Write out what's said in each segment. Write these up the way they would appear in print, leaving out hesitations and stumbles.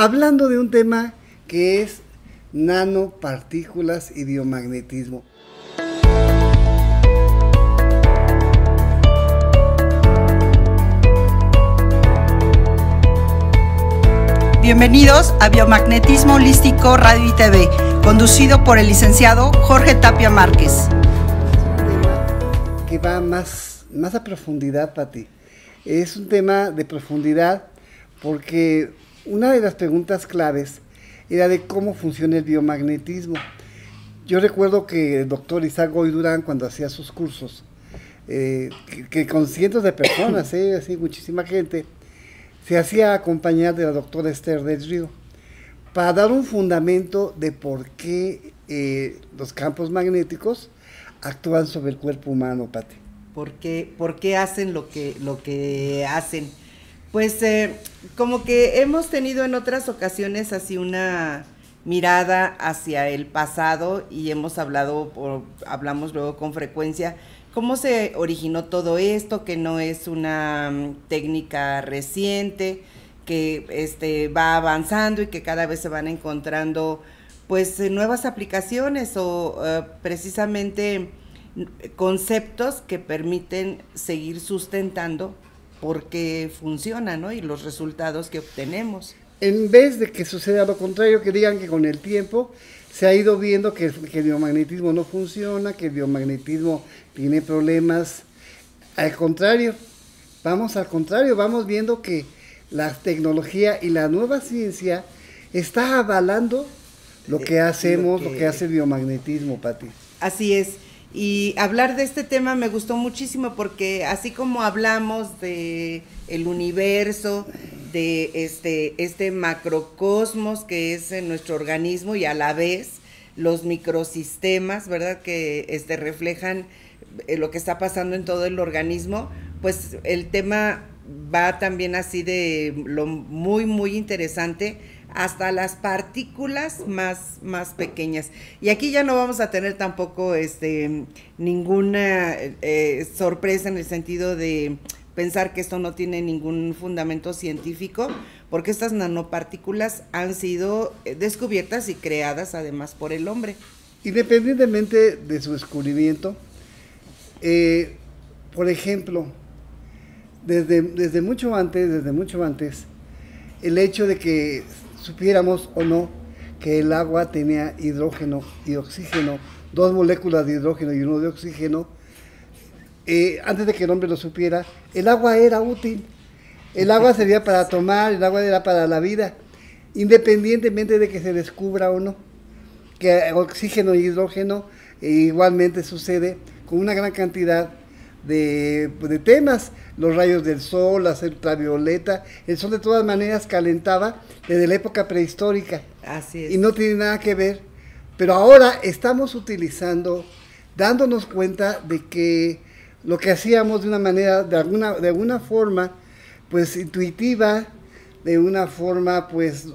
hablando de un tema que es nanopartículas y biomagnetismo. Bienvenidos a Biomagnetismo Holístico Radio y TV, conducido por el licenciado Jorge Tapia Márquez. Es un tema que va más a profundidad, Pati. Es un tema de profundidad porque una de las preguntas claves era de cómo funciona el biomagnetismo. Yo recuerdo que el doctor Isaac Goy Durán, cuando hacía sus cursos, que con cientos de personas, así muchísima gente, se hacía acompañar de la doctora Esther del Río para dar un fundamento de por qué los campos magnéticos actúan sobre el cuerpo humano, Pati. ¿Por qué hacen lo que hacen? Pues como que hemos tenido en otras ocasiones así una mirada hacia el pasado y hablamos luego con frecuencia cómo se originó todo esto, que no es una técnica reciente, que va avanzando y que cada vez se van encontrando pues nuevas aplicaciones o precisamente conceptos que permiten seguir sustentando porque funciona, ¿no? Y los resultados que obtenemos. En vez de que suceda lo contrario, que digan que con el tiempo se ha ido viendo que el biomagnetismo no funciona, que el biomagnetismo tiene problemas. Al contrario, vamos viendo que la tecnología y la nueva ciencia está avalando lo que hacemos, lo que hace el biomagnetismo, Pati. Así es. Y hablar de este tema me gustó muchísimo porque así como hablamos de el universo, de este macrocosmos que es en nuestro organismo y a la vez los microsistemas, ¿verdad? Que reflejan lo que está pasando en todo el organismo, pues el tema va también así de lo muy, muy interesante hasta las partículas más pequeñas. Y aquí ya no vamos a tener tampoco ninguna sorpresa en el sentido de pensar que esto no tiene ningún fundamento científico, porque estas nanopartículas han sido descubiertas y creadas además por el hombre. Independientemente de su descubrimiento, por ejemplo, desde mucho antes, el hecho de que supiéramos o no que el agua tenía hidrógeno y oxígeno, dos moléculas de hidrógeno y uno de oxígeno, antes de que el hombre lo supiera, el agua era útil, el agua servía para tomar, el agua era para la vida, independientemente de que se descubra o no, que oxígeno y hidrógeno igualmente sucede con una gran cantidad de temas, los rayos del sol, la ultravioleta. El sol de todas maneras calentaba desde la época prehistórica. Así es. Y no tiene nada que ver, pero ahora estamos utilizando, dándonos cuenta de que lo que hacíamos de una manera, de alguna forma, pues intuitiva, de una forma, pues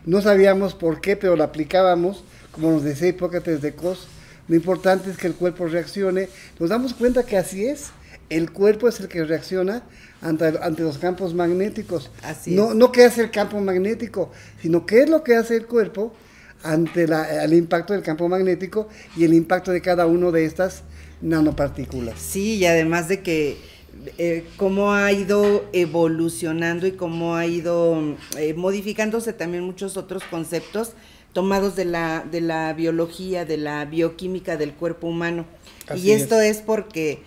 no sabíamos por qué, pero lo aplicábamos, como nos decía Hipócrates de Cos. Lo importante es que el cuerpo reaccione. Nos damos cuenta que así es. El cuerpo es el que reacciona ante los campos magnéticos. Así no, es. No qué hace el campo magnético, sino qué es lo que hace el cuerpo ante el impacto del campo magnético y el impacto de cada uno de estas nanopartículas. Sí, y además de que cómo ha ido evolucionando y cómo ha ido modificándose también muchos otros conceptos tomados de la biología, de la bioquímica del cuerpo humano. Así y esto es porque,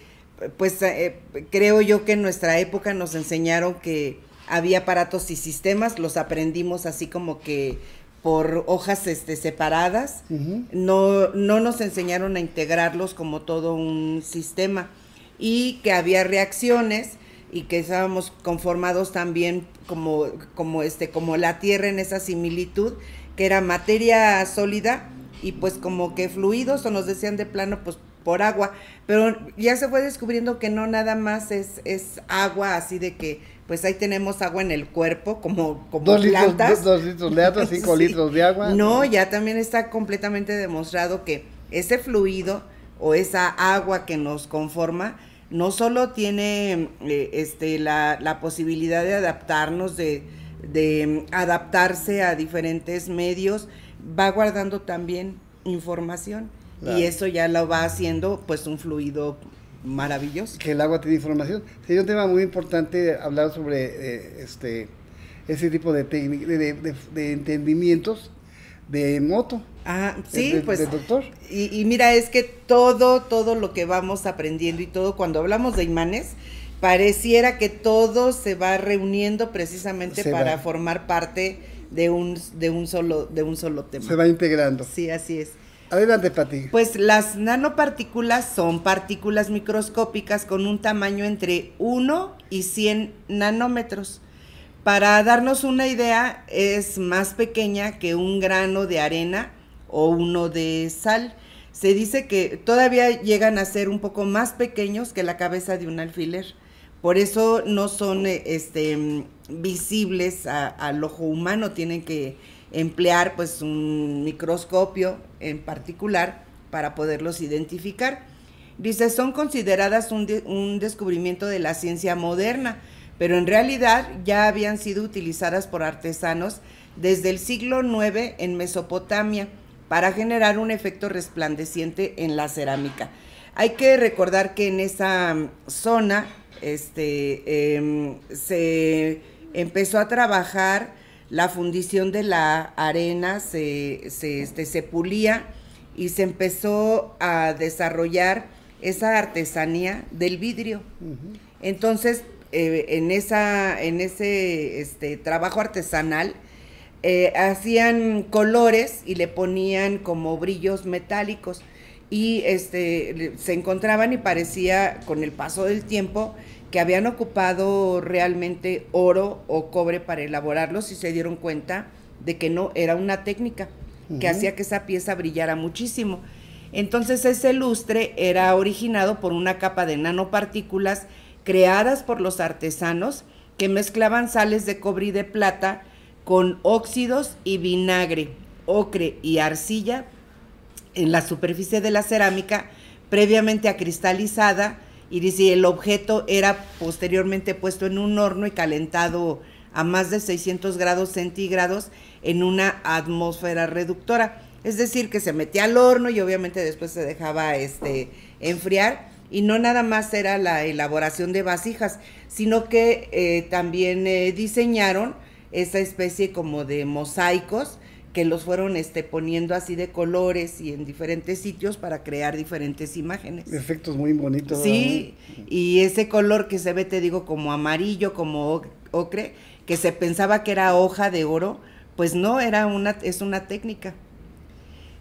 pues, creo yo que en nuestra época nos enseñaron que había aparatos y sistemas, los aprendimos así como que por hojas separadas, no nos enseñaron a integrarlos como todo un sistema, y que había reacciones y que estábamos conformados también como la Tierra en esa similitud, que era materia sólida y pues como que fluidos, o nos decían de plano pues por agua, pero ya se fue descubriendo que no nada más es agua, así de que pues ahí tenemos agua en el cuerpo como plantas. 2 litros de agua, 5 Sí. litros de agua. No, ya también está completamente demostrado que ese fluido o esa agua que nos conforma no solo tiene la posibilidad de adaptarnos, de de adaptarse a diferentes medios, va guardando también información, claro, y eso ya lo va haciendo pues un fluido maravilloso. Que el agua tiene información. Sería un tema muy importante hablar sobre ese tipo de técnica, de entendimientos de moto. Ah, sí, pues. Del doctor. Y mira, es que todo lo que vamos aprendiendo y todo, cuando hablamos de imanes, pareciera que todo se va reuniendo precisamente para formar parte de un solo tema. Se va integrando. Sí, así es. Adelante, Pati. Pues las nanopartículas son partículas microscópicas con un tamaño entre 1 y 100 nanómetros. Para darnos una idea, es más pequeña que un grano de arena o uno de sal. Se dice que todavía llegan a ser un poco más pequeños que la cabeza de un alfiler. Por eso no son visibles al ojo humano, tienen que emplear pues un microscopio en particular para poderlos identificar. Dice, son consideradas un descubrimiento de la ciencia moderna, pero en realidad ya habían sido utilizadas por artesanos desde el siglo IX en Mesopotamia para generar un efecto resplandeciente en la cerámica. Hay que recordar que en esa zona se empezó a trabajar la fundición de la arena, se pulía y se empezó a desarrollar esa artesanía del vidrio. Uh-huh. Entonces, en ese trabajo artesanal, hacían colores y le ponían como brillos metálicos y se encontraban y parecía con el paso del tiempo que habían ocupado realmente oro o cobre para elaborarlos y se dieron cuenta de que no era una técnica que hacía que esa pieza brillara muchísimo. Entonces ese lustre era originado por una capa de nanopartículas creadas por los artesanos que mezclaban sales de cobre y de plata con óxidos y vinagre, ocre y arcilla en la superficie de la cerámica previamente acristalizada, y dice, el objeto era posteriormente puesto en un horno y calentado a más de 600 grados centígrados en una atmósfera reductora. Es decir, que se metía al horno y obviamente después se dejaba enfriar, y no nada más era la elaboración de vasijas, sino que también diseñaron esa especie como de mosaicos que los fueron poniendo así de colores y en diferentes sitios para crear diferentes imágenes. Efectos muy bonitos. Sí, y ese color que se ve, te digo, como amarillo, como ocre, que se pensaba que era hoja de oro, pues no, es una técnica.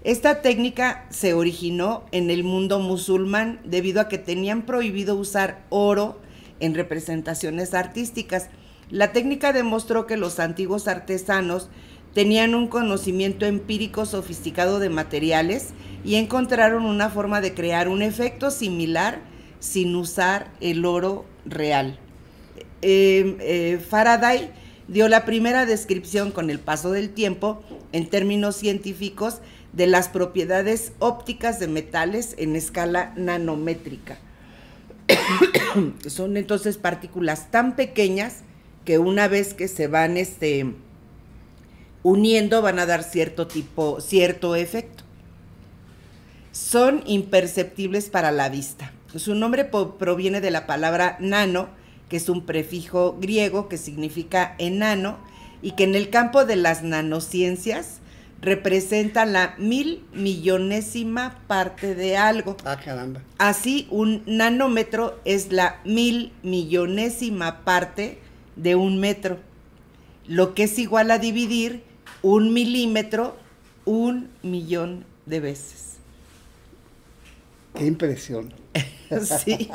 Esta técnica se originó en el mundo musulmán debido a que tenían prohibido usar oro en representaciones artísticas. La técnica demostró que los antiguos artesanos tenían un conocimiento empírico sofisticado de materiales y encontraron una forma de crear un efecto similar sin usar el oro real. Faraday dio la primera descripción con el paso del tiempo en términos científicos de las propiedades ópticas de metales en escala nanométrica. Son entonces partículas tan pequeñas que una vez que se van uniendo van a dar cierto efecto. Son imperceptibles para la vista. Su nombre proviene de la palabra nano, que es un prefijo griego que significa enano y que en el campo de las nanociencias representa la 1.000.000.000ª parte de algo. Ah, caramba. Así, un nanómetro es la 1.000.000.000ª parte de un metro, lo que es igual a dividir 1 milímetro 1.000.000 de veces. ¡Qué impresión! Sí,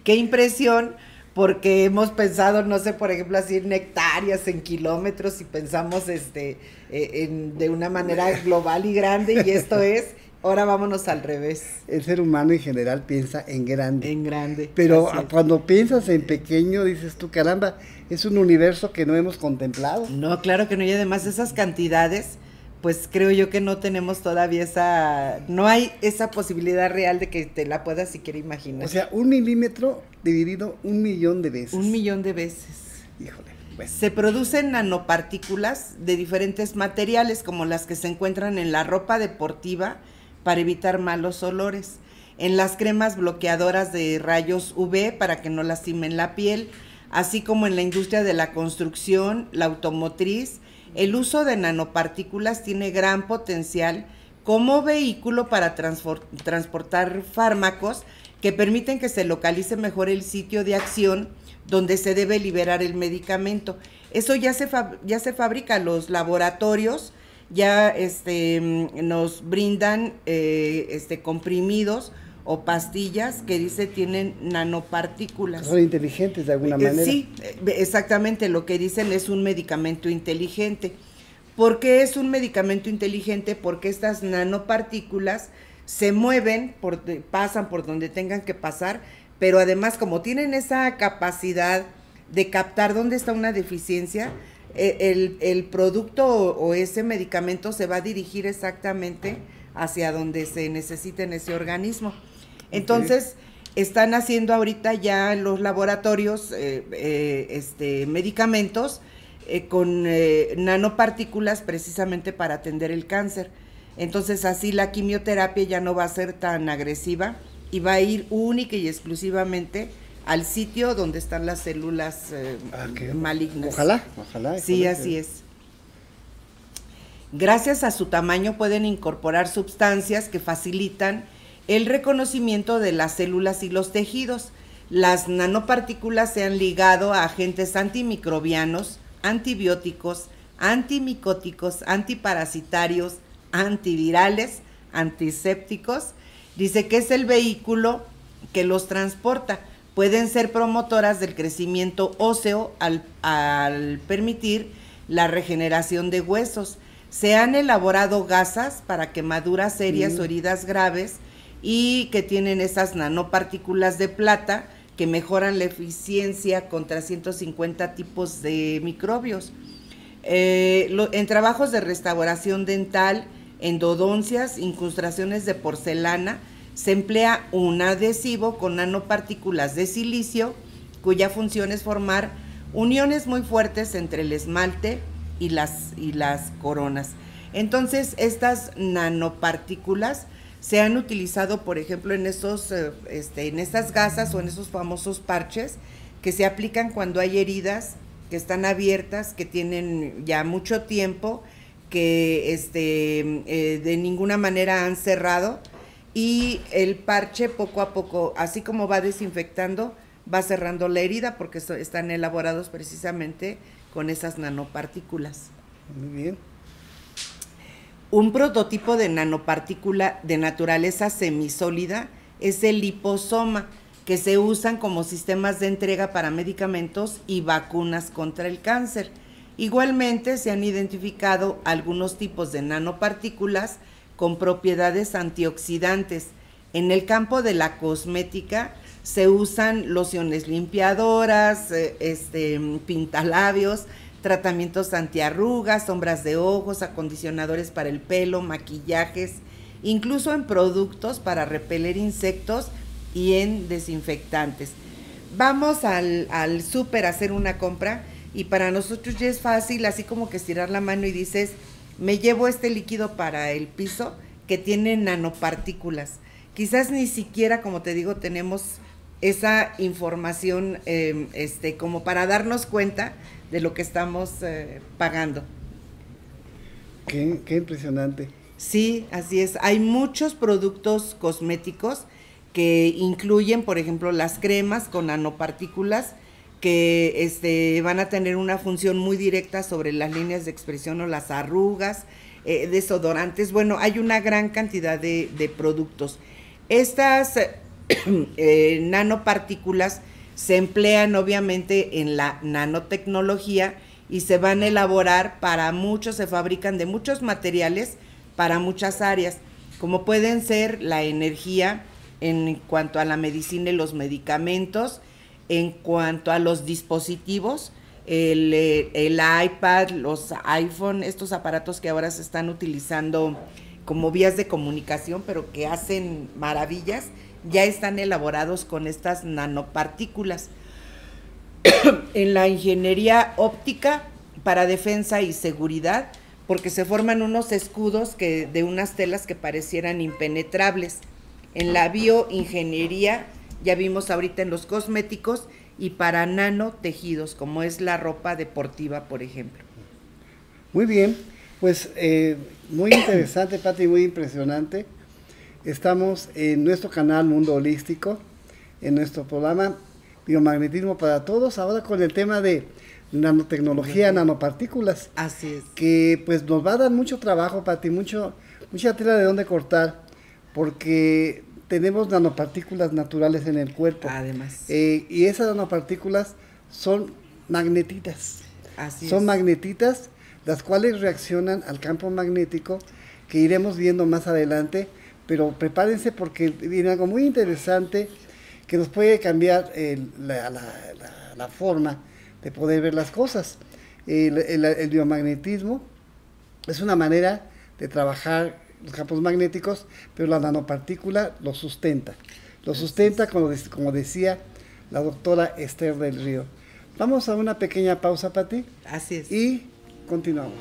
qué impresión, porque hemos pensado, no sé, por ejemplo, así en hectáreas, en kilómetros, y pensamos de una manera global y grande, y esto es, ahora vámonos al revés. El ser humano en general piensa en grande. En grande. Pero cuando piensas en pequeño, dices tú, caramba, es un universo que no hemos contemplado. No, claro que no, y además esas cantidades, pues creo yo que no tenemos todavía no hay esa posibilidad real de que te la puedas siquiera imaginar. O sea, 1 milímetro dividido 1.000.000 de veces. 1.000.000 de veces. Híjole. Bueno. Se producen nanopartículas de diferentes materiales, como las que se encuentran en la ropa deportiva para evitar malos olores, en las cremas bloqueadoras de rayos UV para que no lastimen la piel, así como en la industria de la construcción, la automotriz. El uso de nanopartículas tiene gran potencial como vehículo para transportar fármacos que permiten que se localice mejor el sitio de acción donde se debe liberar el medicamento. Eso ya se fabrica, los laboratorios ya nos brindan comprimidos o pastillas que dice tienen nanopartículas. Son inteligentes de alguna manera. Sí, exactamente, lo que dicen es un medicamento inteligente. ¿Por qué es un medicamento inteligente? Porque estas nanopartículas se mueven, pasan por donde tengan que pasar, pero además como tienen esa capacidad de captar dónde está una deficiencia, el producto o ese medicamento se va a dirigir exactamente hacia donde se necesita en ese organismo. Entonces, están haciendo ahorita ya los laboratorios medicamentos con nanopartículas precisamente para atender el cáncer. Entonces, así la quimioterapia ya no va a ser tan agresiva y va a ir única y exclusivamente al sitio donde están las células malignas. Ojalá. Sí, así es. Gracias a su tamaño pueden incorporar sustancias que facilitan el reconocimiento de las células y los tejidos. Las nanopartículas se han ligado a agentes antimicrobianos, antibióticos, antimicóticos, antiparasitarios, antivirales, antisépticos. Dice que es el vehículo que los transporta. Pueden ser promotoras del crecimiento óseo al permitir la regeneración de huesos. Se han elaborado gasas para quemaduras serias o heridas graves y que tienen esas nanopartículas de plata que mejoran la eficiencia contra 150 tipos de microbios. En trabajos de restauración dental, endodoncias, incrustaciones de porcelana, se emplea un adhesivo con nanopartículas de silicio, cuya función es formar uniones muy fuertes entre el esmalte y las coronas. Entonces, estas nanopartículas se han utilizado, por ejemplo, en estas gasas o en esos famosos parches que se aplican cuando hay heridas que están abiertas, que tienen ya mucho tiempo, que de ninguna manera han cerrado, y el parche poco a poco, así como va desinfectando, va cerrando la herida porque están elaborados precisamente con esas nanopartículas. Muy bien. Un prototipo de nanopartícula de naturaleza semisólida es el liposoma, que se usan como sistemas de entrega para medicamentos y vacunas contra el cáncer. Igualmente se han identificado algunos tipos de nanopartículas con propiedades antioxidantes. En el campo de la cosmética se usan lociones limpiadoras, pintalabios, tratamientos antiarrugas, sombras de ojos, acondicionadores para el pelo, maquillajes, incluso en productos para repeler insectos y en desinfectantes. Vamos al súper a hacer una compra y para nosotros ya es fácil, así como que estirar la mano y dices, me llevo este líquido para el piso que tiene nanopartículas. Quizás ni siquiera, como te digo, tenemos esa información como para darnos cuenta de lo que estamos pagando. Qué impresionante. Sí, así es. Hay muchos productos cosméticos que incluyen, por ejemplo, las cremas con nanopartículas que van a tener una función muy directa sobre las líneas de expresión o las arrugas, desodorantes. Bueno, hay una gran cantidad de productos. Estas nanopartículas se emplean obviamente en la nanotecnología y se van a elaborar se fabrican de muchos materiales para muchas áreas, como pueden ser la energía en cuanto a la medicina y los medicamentos, en cuanto a los dispositivos, el iPad, los iPhone, estos aparatos que ahora se están utilizando como vías de comunicación, pero que hacen maravillas, ya están elaborados con estas nanopartículas. en la ingeniería óptica para defensa y seguridad, porque se forman unos escudos de unas telas que parecieran impenetrables. En la bioingeniería, ya vimos ahorita en los cosméticos, y para nanotejidos, como es la ropa deportiva, por ejemplo. Muy bien, pues muy interesante, Pati, muy impresionante. Estamos en nuestro canal Mundo Holístico, en nuestro programa Biomagnetismo para Todos, ahora con el tema de nanotecnología, nanopartículas. Así es. Que pues nos va a dar mucho trabajo, Pati, mucha tela de dónde cortar, porque tenemos nanopartículas naturales en el cuerpo. Además. Y esas nanopartículas son magnetitas. Así son es. magnetitas, las cuales reaccionan al campo magnético, que iremos viendo más adelante, pero prepárense porque viene algo muy interesante que nos puede cambiar la forma de poder ver las cosas. El biomagnetismo es una manera de trabajar los campos magnéticos, pero la nanopartícula lo sustenta. Lo sustenta, como decía la doctora Esther del Río. Vamos a una pequeña pausa, Pati. Así es. Y continuamos.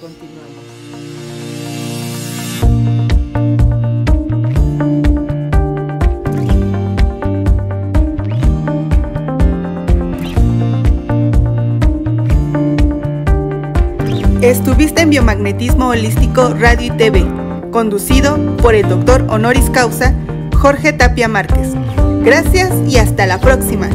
Estuviste en Biomagnetismo Holístico Radio y TV, conducido por el doctor honoris causa Jorge Tapia Márquez. Gracias y hasta la próxima.